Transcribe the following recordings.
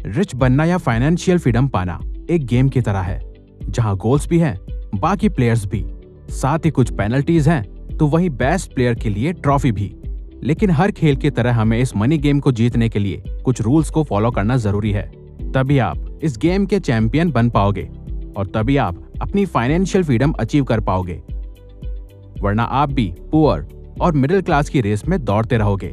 Rich बनना या financial freedom पाना एक गेम की तरह है, जहां गोल्स भी हैं, बाकी प्लेयर्स भी, साथ ही कुछ पेनल्टीज हैं, तो वहीं बेस्ट प्लेयर के लिए ट्रॉफी भी। लेकिन हर खेल की तरह हमें इस मनी गेम को जीतने के लिए कुछ रूल्स को फॉलो करना जरूरी है। तभी आप इस गेम के चैंपियन बन पाओगे और तभी आप अपनी फाइनेंशियल फ्रीडम अचीव कर पाओगे, वरना आप भी पुअर और मिडिल क्लास की रेस में दौड़ते रहोगे।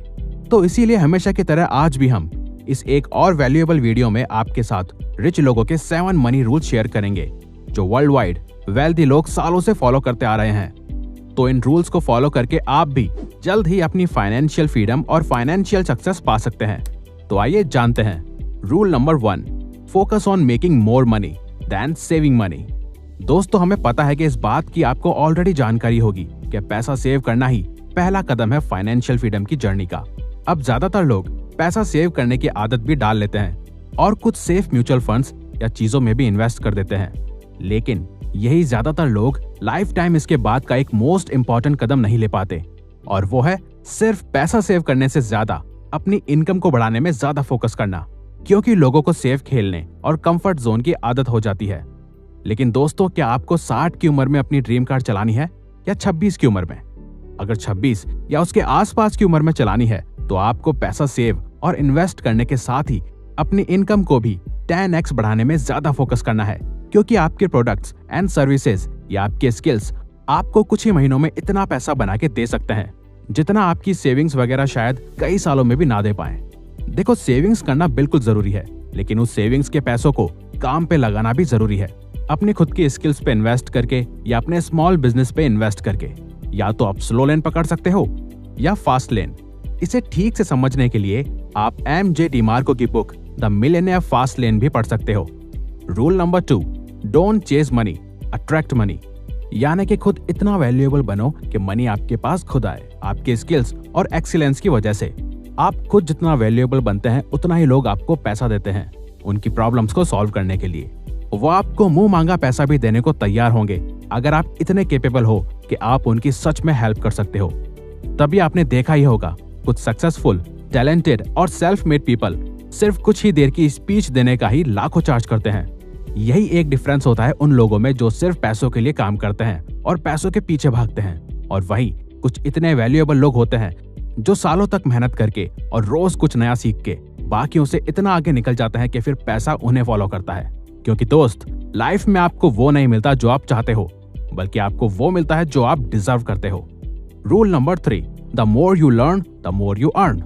तो इसीलिए हमेशा की तरह आज भी हम इस एक और वैल्यूएबल वीडियो में आपके साथ रिच लोगों के 7 मनी रूल शेयर करेंगे, जो वर्ल्ड वाइड वेल्दी लोग सालों से फॉलो करते आ रहे हैं। तो इन रूल्स को फॉलो करके आप भी जल्द ही अपनी फाइनेंशियल फ्रीडम और फाइनेंशियल सक्सेस पा सकते हैं। तो आइए जानते हैं। Rule number 1, focus on making more money than saving money. दोस्तों, हमें पता है कि इस बात की आपको ऑलरेडी जानकारी होगी कि पैसा सेव करना ही पहला कदम है फाइनेंशियल फ्रीडम की जर्नी का। अब ज्यादातर लोग पैसा सेव करने की आदत भी डाल लेते हैं और कुछ सेफ म्यूचुअल फंड्स या चीजों में भी इन्वेस्ट कर देते हैं, लेकिन यही ज्यादातर लोग लाइफ टाइम इसके बाद का एक मोस्ट इंपॉर्टेंट कदम नहीं ले पाते, और वो है सिर्फ पैसा सेव करने से ज्यादा अपनी इनकम को बढ़ाने में ज्यादा फोकस करना, क्योंकि लोगों को सेफ खेलने और कंफर्ट जोन की आदत हो जाती है। लेकिन दोस्तों, क्या आपको 60 की उम्र में अपनी ड्रीम कार चलानी है या 26 की उम्र में? अगर 26 या उसके आसपास की उम्र में चलानी है तो आपको पैसा सेव और इन्वेस्ट करने के साथ ही अपनी इनकम को भी 10x बढ़ाने में ज्यादा फोकस करना है, क्योंकि आपके प्रोडक्ट्स एंड सर्विसेज या आपके स्किल्स आपको कुछ ही महीनों में इतना पैसा बना के दे सकते हैं जितना आपकी सेविंग्स वगैरह शायद कई सालों में भी ना दे पाए। देखो, सेविंग्स करना बिल्कुल जरूरी है, लेकिन उस सेविंग्स के पैसों को काम पे लगाना भी जरूरी है। अपनी खुद की स्किल्स पे इन्वेस्ट करके या अपने स्मॉल बिजनेस पे इन्वेस्ट करके। या तो आप स्लो लेन पकड़ सकते हो या फास्ट लेन। इसे ठीक से समझने के लिए आप MJ DiMarco की book the millionaire fast lane भी पढ़ सकते हो। Rule number 2, don't chase money, attract money. यानी कि खुद इतना वैल्यूएबल बनो कि मनी आपके पास खुद आए, आपके स्किल्स और एक्सीलेंस की वजह से। आप खुद जितना वैल्यूएबल बनते हैं उतना ही लोग आपको पैसा देते हैं उनकी प्रॉब्लम्स को सॉल्व करने के लिए। वो आपको मुंह मांगा पैसा भी देने को तैयार होंगे अगर आप इतने कैपेबल हो कि आप उनकी सच में हेल्प कर सकते हो। तभी आपने देखा ही होगा, कुछ सक्सेसफुल, टैलेंटेड और सेल्फ मेड पीपल सिर्फ कुछ ही देर की स्पीच देने का ही लाखों चार्ज करते हैं। यही एक डिफरेंस होता है उन लोगों में जो सिर्फ पैसों के लिए काम करते हैं और पैसों के पीछे भागते हैं, और वही कुछ इतने वैल्यूएबल लोग होते हैं जो सालों तक मेहनत करके और रोज कुछ नया सीख के बाकियों से इतना आगे निकल जाते हैं कि फिर पैसा उन्हें फॉलो करता है। क्योंकि दोस्त, लाइफ में आपको वो नहीं मिलता जो आप चाहते हो, बल्कि आपको वो मिलता है जो आप डिजर्व करते हो। Rule number 3, the more you learn the more you earn.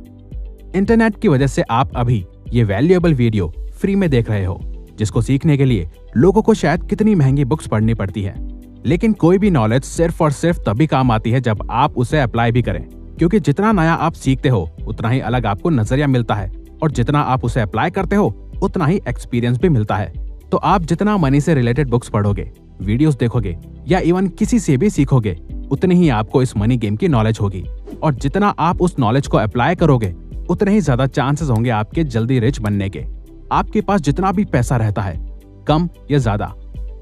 Internet की वजह से आप अभी ये वैल्यूएबल वीडियो फ्री में देख रहे हो, जिसको सीखने के लिए लोगों को शायद कितनी महंगी बुक्स पढ़नी पड़ती है। लेकिन कोई भी नॉलेज सिर्फ और सिर्फ तभी काम आती है जब आप उसे अप्लाई भी करें, क्योंकि जितना नया आप सीखते हो उतना ही अलग आपको नजरिया मिलता है, और जितना आप उसे अप्लाई करते हो उतना ही एक्सपीरियंस भी मिलता है। तो आप जितना मनी से रिलेटेड बुक्स पढ़ोगे, वीडियोस देखोगे या इवन किसी से भी सीखोगे, उतनी ही आपको इस मनी गेम की नॉलेज होगी, और जितना आप उस नॉलेज को अप्लाई करोगे उतने ही ज्यादा चांसेस होंगे आपके जल्दी रिच बनने के। आपके पास जितना भी पैसा रहता है, कम या ज्यादा,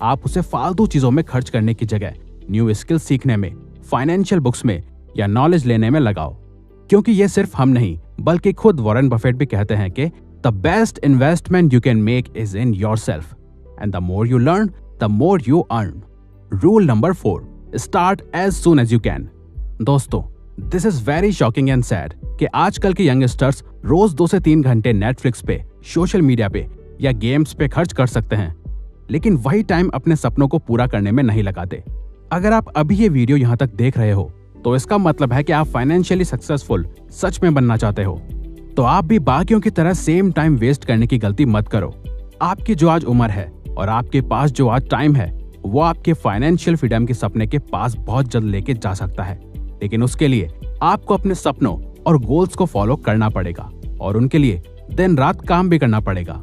आप उसे फालतू चीजों में खर्च करने की जगह न्यू स्किल्स सीखने में, फाइनेंशियल बुक्स में या नॉलेज लेने में लगाओ। क्योंकि ये सिर्फ हम नहीं बल्कि खुद वॉरेन बफेट भी कहते हैं कि the best investment you can make is in yourself, and the more you learn the more you earn. Rule number 4, start as soon as you can. दोस्तों, this is very shocking and sad कि आजकल के youngsters रोज 2 से 3 घंटे Netflix पे, social media पे या games पे खर्च कर सकते हैं, लेकिन वही टाइम अपने सपनों को पूरा करने में नहीं लगाते। अगर आप अभी ये वीडियो यहाँ तक देख रहे हो तो इसका मतलब है कि आप फाइनेंशियली सक्सेसफुल सच में बनना चाहते हो। तो आप भी बाकियों की तरह सेम टाइम वेस्ट करने की गलती मत करो। आपकी जो आज उम्र है और आपके पास जो आज टाइम है, वो आपके फाइनेंशियल फ्रीडम के सपने के पास बहुत जल्द लेके जा सकता है। लेकिन उसके लिए आपको अपने सपनों और गोल्स को फॉलो करना पड़ेगा, और उनके लिए दिन रात काम भी करना पड़ेगा।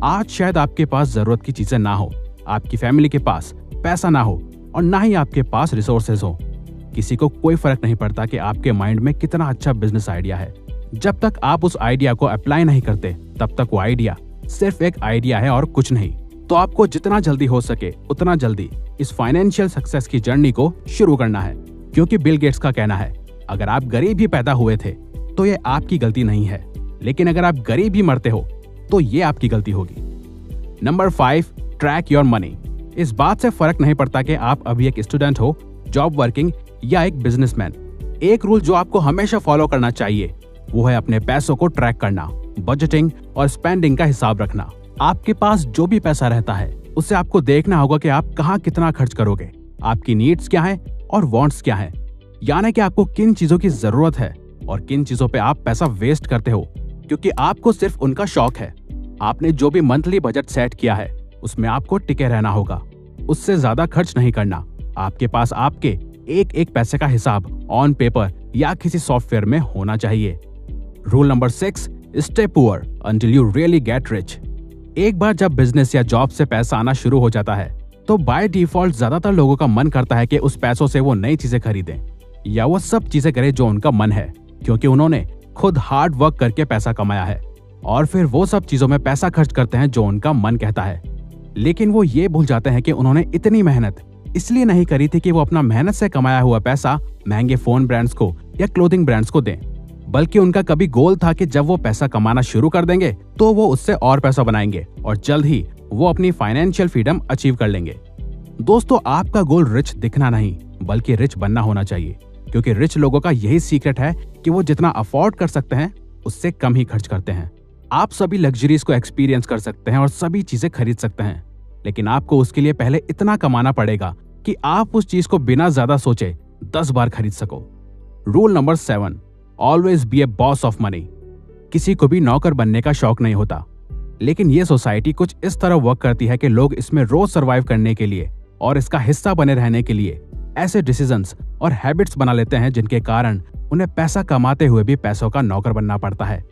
आज शायद आपके पास जरूरत की चीजें ना हो, आपकी फैमिली के पास पैसा ना हो, और ना ही आपके पास रिसोर्सेज हो। किसी को कोई फर्क नहीं पड़ता कि आपके माइंड में कितना अच्छा बिजनेस आइडिया है। जब तक आप उस आइडिया को अप्लाई नहीं करते, तब तक वो आइडिया सिर्फ एक आइडिया है और कुछ नहीं। तो आपको जितना जल्दी हो सके उतना जल्दी इस फाइनेंशियल सक्सेस की जर्नी को शुरू करना है, क्योंकि बिल गेट्स का कहना है, अगर आप गरीब ही पैदा हुए थे तो ये आपकी गलती नहीं है, लेकिन अगर आप गरीब ही मरते हो तो ये आपकी गलती होगी। Number 5, track your money. इस बात से फर्क नहीं पड़ता कि आप अभी एक स्टूडेंट हो, जॉब वर्किंग या एक बिजनेसमैन। एक रूल जो आपको हमेशा फॉलो करना चाहिए वो है अपने पैसों को ट्रैक करना, बजटिंग और स्पेंडिंग का हिसाब रखना। आपके पास जो भी पैसा रहता है उससे आपको देखना होगा कि आप कहाँ कितना खर्च करोगे, आपकी नीड्स क्या है और वांट्स क्या है, यानी कि आपको किन चीजों की जरूरत है और किन चीजों पे आप पैसा वेस्ट करते हो क्योंकि आपको सिर्फ उनका शौक है। आपने जो भी मंथली बजट सेट किया है उसमें आपको टिके रहना होगा, उससे ज्यादा खर्च नहीं करना। आपके पास आपके एक एक पैसे का हिसाब ऑन पेपर या किसी सॉफ्टवेयर में होना चाहिए। Rule number 6, stay poor until you really get rich. एक बार जब बिजनेस या जॉब से पैसा आना शुरू हो जाता है तो बाय डिफॉल्ट ज्यादातर लोगों का मन करता है कि उस पैसों से वो नई चीजें खरीदें या वो सब चीजें करें जो उनका मन है, क्योंकि उन्होंने खुद हार्ड वर्क करके पैसा कमाया है। और फिर वो सब चीजों में पैसा खर्च करते हैं जो उनका मन कहता है, लेकिन वो ये भूल जाते हैं कि उन्होंने इतनी मेहनत इसलिए नहीं करी थी कि वो अपना मेहनत से कमाया हुआ पैसा महंगे फोन ब्रांड्स को या क्लोथिंग ब्रांड्स को दें, बल्कि उनका कभी गोल था कि जब वो पैसा कमाना शुरू कर देंगे तो वो उससे और पैसा बनाएंगे और जल्द ही वो अपनी फाइनेंशियल फ्रीडम अचीव कर लेंगे। दोस्तों, आपका गोल रिच दिखना नहीं बल्कि रिच बनना होना चाहिए, क्योंकि रिच लोगों का यही सीक्रेट है कि वो जितना अफोर्ड कर सकते हैं उससे कम ही खर्च करते हैं। आप सभी लग्जरीज को एक्सपीरियंस कर सकते हैं और सभी चीजें खरीद सकते हैं, लेकिन आपको उसके लिए पहले इतना कमाना पड़ेगा कि आप उस चीज को बिना ज्यादा सोचे 10 बार खरीद सको। Rule number 7, always be A boss of money. किसी को भी नौकर बनने का शौक नहीं होता, लेकिन ये सोसाइटी कुछ इस तरह वर्क करती है कि लोग इसमें रोज सर्वाइव करने के लिए और इसका हिस्सा बने रहने के लिए ऐसे डिसीजंस और हैबिट्स बना लेते हैं जिनके कारण उन्हें पैसा कमाते हुए भी पैसों का नौकर बनना पड़ता है।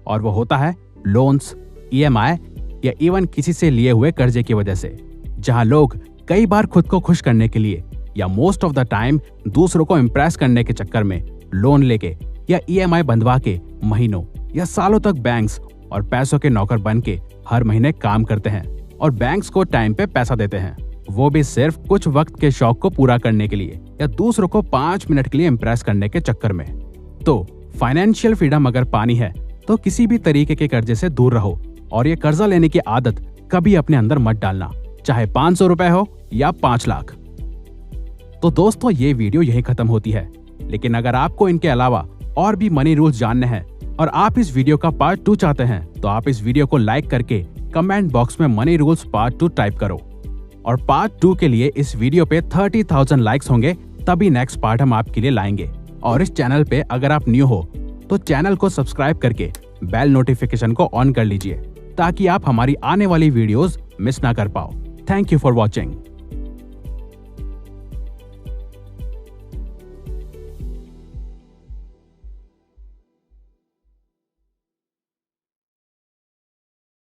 और वो होता है लोन्स, EMI या इवन किसी से लिए हुए कर्जे की वजह से, जहां लोग कई बार खुद को खुश करने के लिए या मोस्ट ऑफ द टाइम दूसरों को इम्प्रेस करने के चक्कर में लोन लेके या EMI बंधवा के महीनों या सालों तक बैंक्स और पैसों के नौकर बन के हर महीने काम करते हैं और बैंक्स को टाइम पे पैसा देते हैं, वो भी सिर्फ कुछ वक्त के शौक को पूरा करने के लिए या दूसरों को 5 मिनट के लिए इम्प्रेस करने के चक्कर में। तो फाइनेंशियल फ्रीडम अगर पानी है तो किसी भी तरीके के कर्जे से दूर रहो और ये कर्जा लेने की आदत कभी अपने अंदर मत डालना, चाहे 500 रुपए हो या 5 लाख। तो दोस्तों, ये वीडियो यही खत्म होती है, लेकिन अगर आपको इनके अलावा और भी मनी रूल्स जानने हैं और आप इस वीडियो का पार्ट 2 चाहते हैं तो आप इस वीडियो को लाइक करके कमेंट बॉक्स में मनी रूल्स पार्ट 2 टाइप करो। और पार्ट 2 के लिए इस वीडियो पे 30,000 लाइक्स होंगे तभी नेक्स्ट पार्ट हम आपके लिए लाएंगे। और इस चैनल पे अगर आप न्यू हो तो चैनल को सब्सक्राइब करके बेल नोटिफिकेशन को ऑन कर लीजिए ताकि आप हमारी आने वाली वीडियोस मिस ना कर पाओ। Thank you for watching.